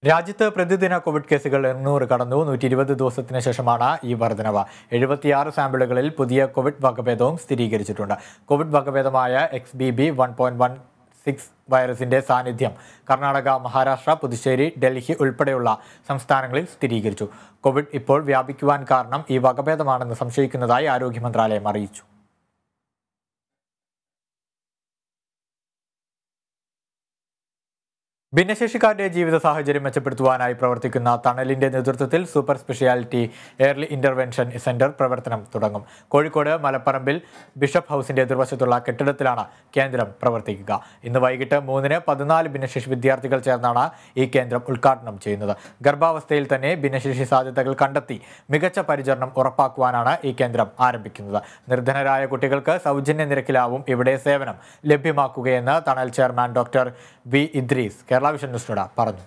രാജ്യത്ത് പ്രതിദിന കോവിഡ് കേസുകൾ 800 കടന്നു. 120 ദിവസത്തിന് ശേഷമാണ് ഈ വർധനവ്. 76 സാമ്പിളുകളിൽ പുതിയ കോവിഡ് വകഭേദവും സ്ഥിരീകരിച്ചിട്ടുണ്ട്. കോവിഡ് വകഭേദമായ XBB 1.16 വൈറസിന്റെ സാന്നിധ്യം കർണാടക, മഹാരാഷ്ട്ര, പുതുച്ചേരി, ഡൽഹി ഉൾപ്പെടെയുള്ള സംസ്ഥാനങ്ങളിൽ സ്ഥിരീകരിച്ചു. കോവിഡ് ഇപ്പോൾ വ്യാപിക്കുവാൻ കാരണം ഈ വകഭേദമാണെന്ന് സംശയിക്കുന്നതായി ആരോഗ്യ മന്ത്രാലയം അറിയിച്ചു. ഭിന്നശേഷിക്കാരുടെ ജീവിത സാഹചര്യം മെച്ചപ്പെടുത്തുവാനായി പ്രവർത്തിക്കുന്ന തണലിന്റെ നേതൃത്വത്തിൽ super speciality early intervention centre പ്രവർത്തനം തുടങ്ങും. കോഴിക്കോട് മലപ്പറമ്പിൽ ബിഷപ്പ് ഹൗസിന്റെ എതിർവശത്തുള്ള കെട്ടിടത്തിലാണ് കേന്ദ്രം പ്രവർത്തിക്കുക. ഇന്ന് വൈകിട്ട് 3-ന് 14 ഭിന്നശേഷി വിദ്യാർത്ഥികൾ ചേർന്നാണ് ഈ കേന്ദ്രം ഉദ്ഘാടനം ചെയ്യുന്നത്. ഗർഭാവസ്ഥയിൽ തന്നെ ഭിന്നശേഷി സാധ്യതകൾ കണ്ടെത്തി മികച്ച പരിചരണം ഉറപ്പാക്കുവാനാണ് ഈ കേന്ദ്രം ആരംഭിക്കുന്നത്. നിർധനരായ കുട്ടികൾക്ക് സൗജന്യ നിരക്കിലാവും ഇവിടെ സേവനം ലഭ്യമാക്കുകയെന്ന് തണൽ chairman doctor V Idris Kerala Vision ന്യൂസിനോട് പറഞ്ഞു.